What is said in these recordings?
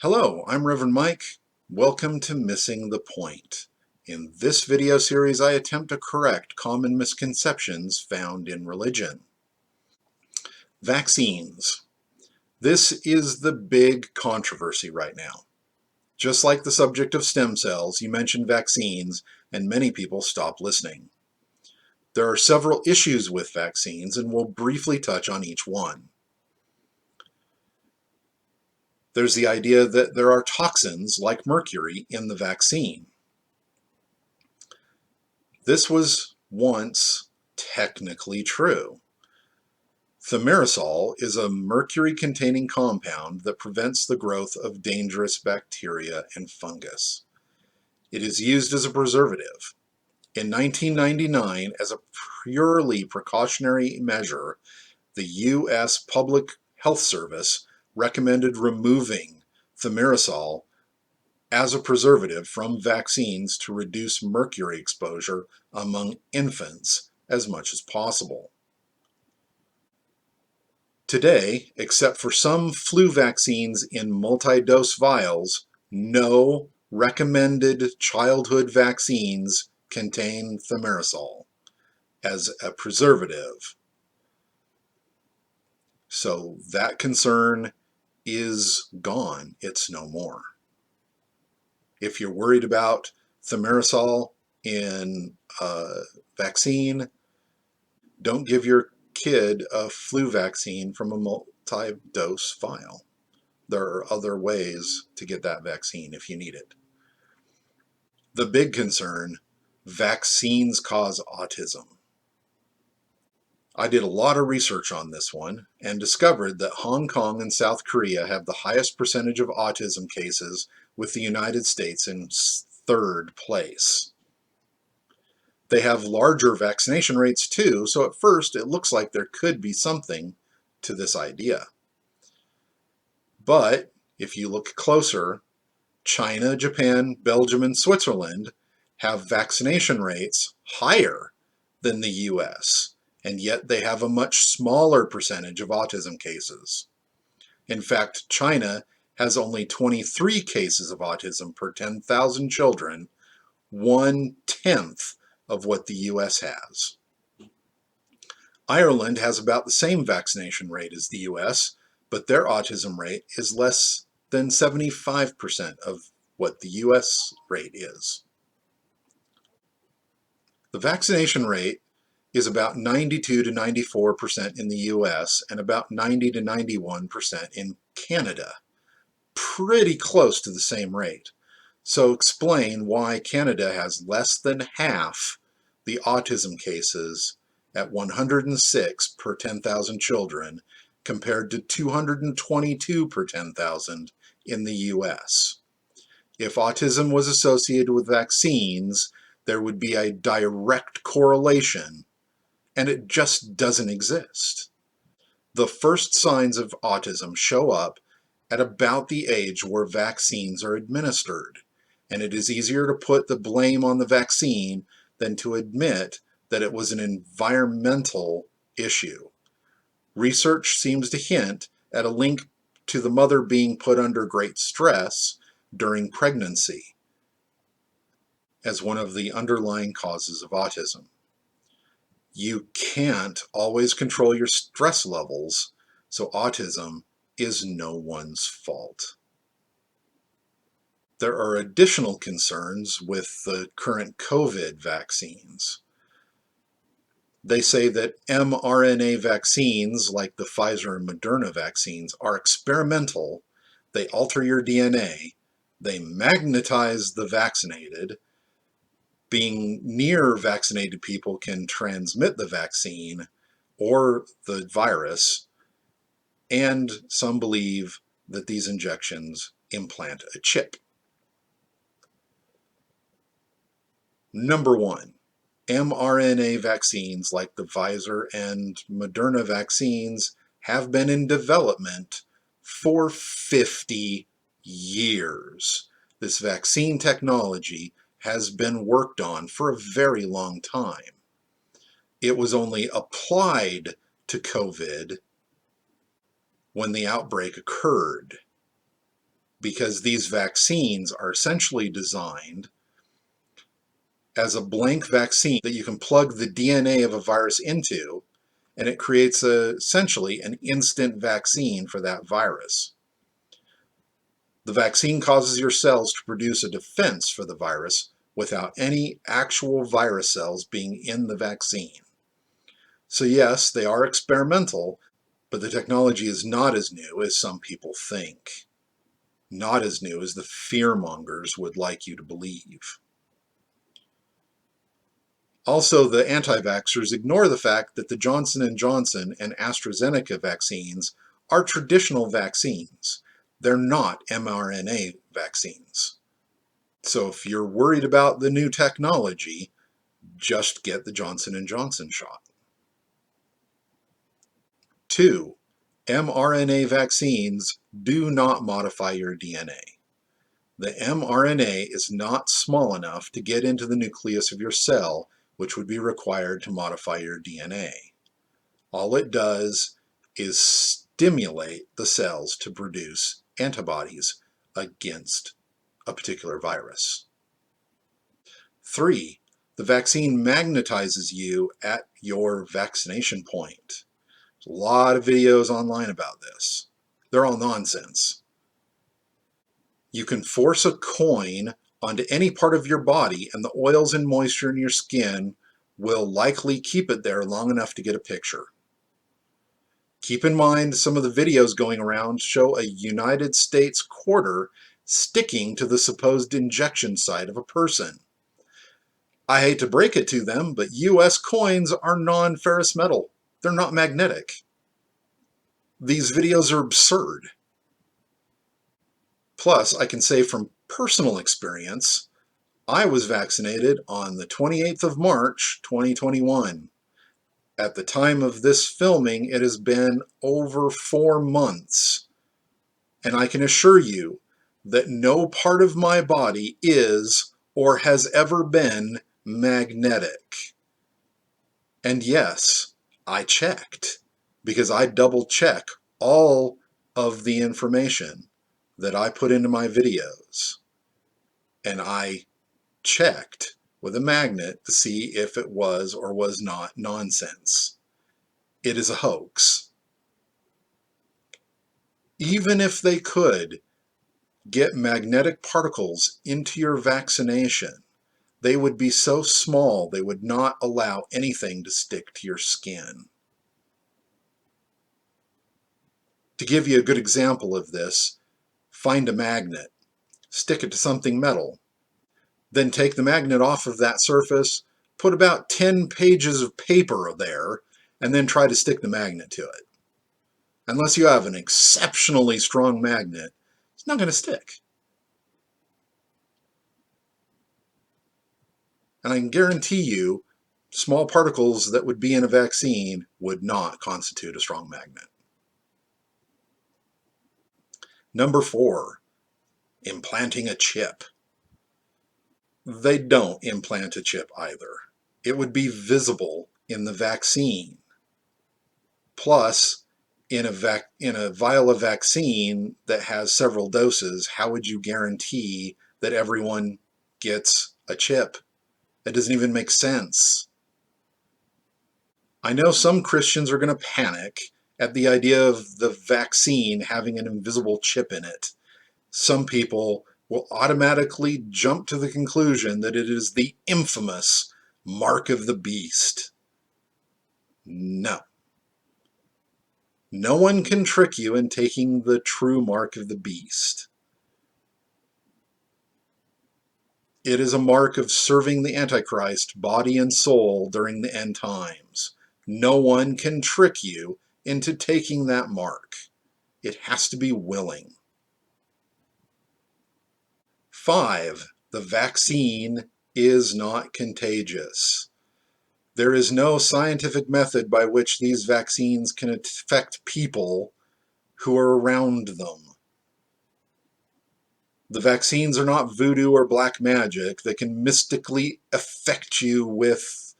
Hello, I'm Reverend Mike. Welcome to Missing the Point. In this video series, I attempt to correct common misconceptions found in religion. Vaccines. This is the big controversy right now. Just like the subject of stem cells, you mention vaccines, and many people stop listening. There are several issues with vaccines, and we'll briefly touch on each one. There's the idea that there are toxins like mercury in the vaccine. This was once technically true. Thimerosal is a mercury-containing compound that prevents the growth of dangerous bacteria and fungus. It is used as a preservative. In 1999, as a purely precautionary measure, the U.S. Public Health Service recommended removing thimerosal as a preservative from vaccines to reduce mercury exposure among infants as much as possible. Today, except for some flu vaccines in multi-dose vials, no recommended childhood vaccines contain thimerosal as a preservative. So that concern is gone. It's no more. If you're worried about thimerosal in a vaccine, don't give your kid a flu vaccine from a multi-dose vial. There are other ways to get that vaccine if you need it. The big concern, vaccines cause autism. I did a lot of research on this one and discovered that Hong Kong and South Korea have the highest percentage of autism cases, with the United States in third place. They have larger vaccination rates too, so at first it looks like there could be something to this idea. But if you look closer, China, Japan, Belgium, and Switzerland have vaccination rates higher than the US, and yet they have a much smaller percentage of autism cases. In fact, China has only 23 cases of autism per 10,000 children, 1/10 of what the US has. Ireland has about the same vaccination rate as the US, but their autism rate is less than 75% of what the US rate is. The vaccination rate is about 92 to 94% in the US and about 90 to 91% in Canada. Pretty close to the same rate. So explain why Canada has less than half the autism cases at 106 per 10,000 children compared to 222 per 10,000 in the US. If autism was associated with vaccines, there would be a direct correlation, and it just doesn't exist. The first signs of autism show up at about the age where vaccines are administered, and it is easier to put the blame on the vaccine than to admit that it was an environmental issue. Research seems to hint at a link to the mother being put under great stress during pregnancy as one of the underlying causes of autism. You can't always control your stress levels, so autism is no one's fault. There are additional concerns with the current COVID vaccines. They say that mRNA vaccines, like the Pfizer and Mrna vaccines, are experimental. They alter your DNA. They magnetize the vaccinated. Being near vaccinated people can transmit the vaccine or the virus, and some believe that these injections implant a chip. Number one, mRNA vaccines like the Pfizer and Mrna vaccines have been in development for 50 years. This vaccine technology has been worked on for a very long time. It was only applied to COVID when the outbreak occurred. because these vaccines are essentially designed as a blank vaccine that you can plug the DNA of a virus into, and it creates essentially an instant vaccine for that virus. The vaccine causes your cells to produce a defense for the virus without any actual virus cells being in the vaccine. So yes, they are experimental, but the technology is not as new as some people think. Not as new as the fearmongers would like you to believe. Also, the anti-vaxxers ignore the fact that the Johnson & Johnson and AstraZeneca vaccines are traditional vaccines. They're not mRNA vaccines. So if you're worried about the new technology, just get the Johnson & Johnson shot. 2. mRNA vaccines do not modify your DNA. The mRNA is not small enough to get into the nucleus of your cell, which would be required to modify your DNA. All it does is stimulate the cells to produce antibodies against a particular virus. 3. The vaccine magnetizes you at your vaccination point. There's a lot of videos online about this. They're all nonsense. You can force a coin onto any part of your body, and the oils and moisture in your skin will likely keep it there long enough to get a picture. Keep in mind, some of the videos going around show a United States quarter sticking to the supposed injection site of a person. I hate to break it to them, but US coins are non-ferrous metal. They're not magnetic. These videos are absurd. Plus, I can say from personal experience, I was vaccinated on the 28th of March, 2021. At the time of this filming, it has been over 4 months. And I can assure you that no part of my body is or has ever been magnetic. And yes, I checked, because I double check all of the information that I put into my videos. And I checked with a magnet to see if it was or was not nonsense. It is a hoax. Even if they could get magnetic particles into your vaccination, they would be so small they would not allow anything to stick to your skin. To give you a good example of this, find a magnet, stick it to something metal, then take the magnet off of that surface, put about 10 pages of paper there, and then try to stick the magnet to it. Unless you have an exceptionally strong magnet, it's not going to stick. And I can guarantee you, small particles that would be in a vaccine would not constitute a strong magnet. Number 4, implanting a chip. They don't implant a chip either. It would be visible in the vaccine. Plus, in a vial of vaccine that has several doses, how would you guarantee that everyone gets a chip? That doesn't even make sense. I know some Christians are going to panic at the idea of the vaccine having an invisible chip in it. Some people will automatically jump to the conclusion that it is the infamous mark of the beast. No. No one can trick you in taking the true mark of the beast. It is a mark of serving the Antichrist, body and soul, during the end times. No one can trick you into taking that mark. It has to be willing. 5. The vaccine is not contagious. There is no scientific method by which these vaccines can affect people who are around them. The vaccines are not voodoo or black magic that can mystically affect you with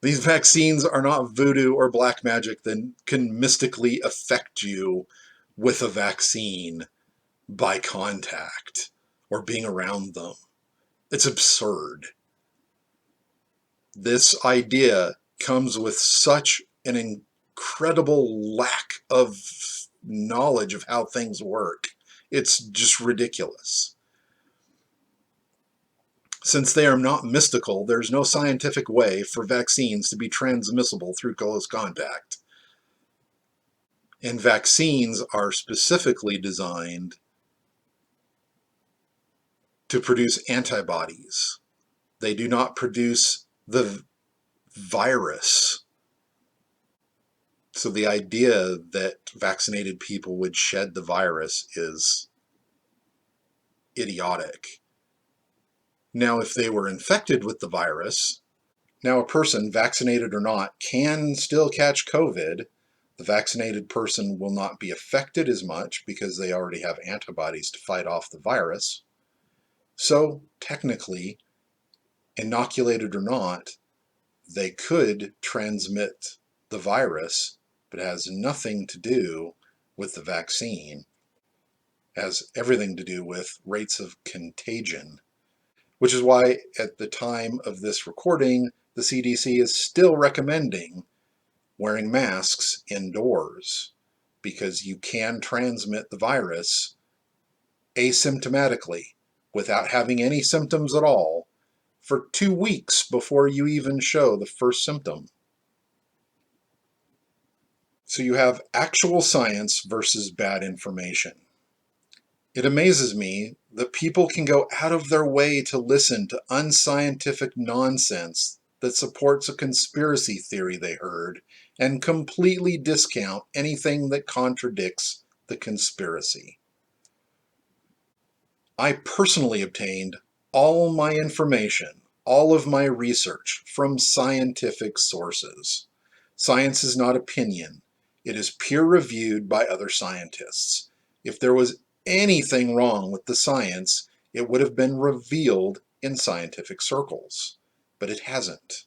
these vaccines are not voodoo or black magic that can mystically affect you with a vaccine by contact or being around them. It's absurd. This idea comes with such an incredible lack of knowledge of how things work. It's just ridiculous. Since they are not mystical, there's no scientific way for vaccines to be transmissible through close contact. And vaccines are specifically designed to produce antibodies. They do not produce the virus. So the idea that vaccinated people would shed the virus is idiotic. Now, if they were infected with the virus, now a person, vaccinated or not, can still catch COVID. The vaccinated person will not be affected as much because they already have antibodies to fight off the virus. So technically, inoculated or not, they could transmit the virus, but it has nothing to do with the vaccine. It has everything to do with rates of contagion, which is why at the time of this recording, the CDC is still recommending wearing masks indoors because you can transmit the virus asymptomatically without having any symptoms at all for 2 weeks before you even show the first symptom. So you have actual science versus bad information. It amazes me that people can go out of their way to listen to unscientific nonsense that supports a conspiracy theory they heard and completely discount anything that contradicts the conspiracy. I personally obtained all my information, all of my research from scientific sources. Science is not opinion. It is peer-reviewed by other scientists. If there was anything wrong with the science, it would have been revealed in scientific circles. But it hasn't.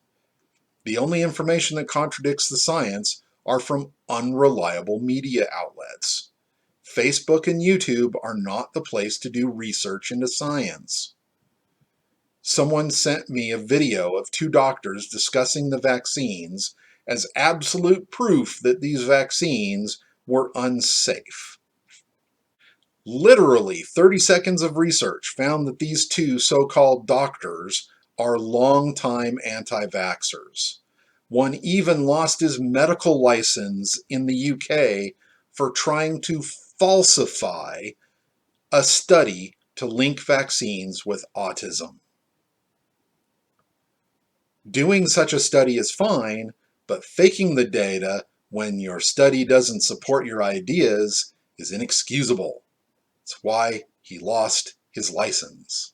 The only information that contradicts the science are from unreliable media outlets. Facebook and YouTube are not the place to do research into science. Someone sent me a video of 2 doctors discussing the vaccines as absolute proof that these vaccines were unsafe. Literally 30 seconds of research found that these 2 so-called doctors are longtime anti-vaxxers. One even lost his medical license in the UK for trying to falsify a study to link vaccines with autism. Doing such a study is fine, but faking the data when your study doesn't support your ideas is inexcusable. That's why he lost his license.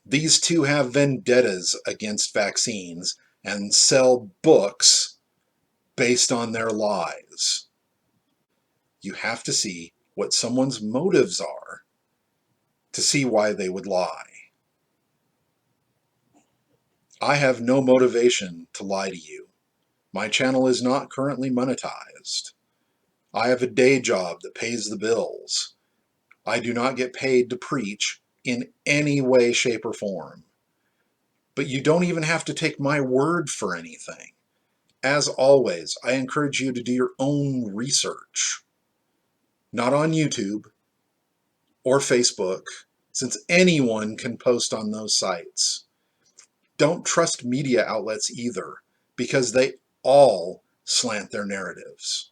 These 2 have vendettas against vaccines and sell books based on their lies. You have to see what someone's motives are to see why they would lie. I have no motivation to lie to you. My channel is not currently monetized. I have a day job that pays the bills. I do not get paid to preach in any way, shape, or form. But you don't even have to take my word for anything. As always, I encourage you to do your own research. Not on YouTube or Facebook, since anyone can post on those sites. Don't trust media outlets either, because they all slant their narratives.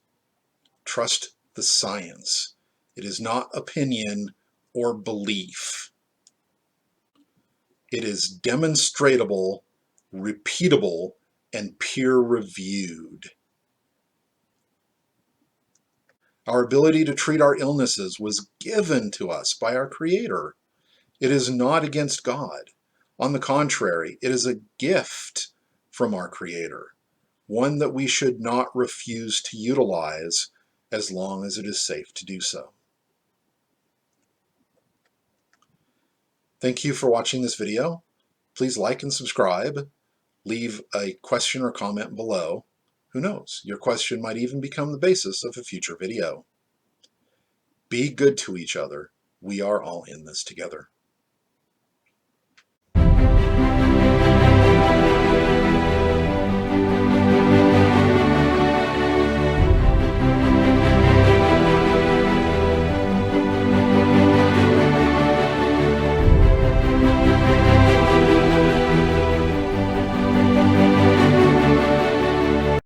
Trust the science. It is not opinion or belief. It is demonstratable, repeatable, and peer-reviewed. Our ability to treat our illnesses was given to us by our Creator. It is not against God. On the contrary, it is a gift from our Creator, one that we should not refuse to utilize as long as it is safe to do so. Thank you for watching this video. Please like and subscribe. Leave a question or comment below. Who knows? Your question might even become the basis of a future video. Be good to each other. We are all in this together.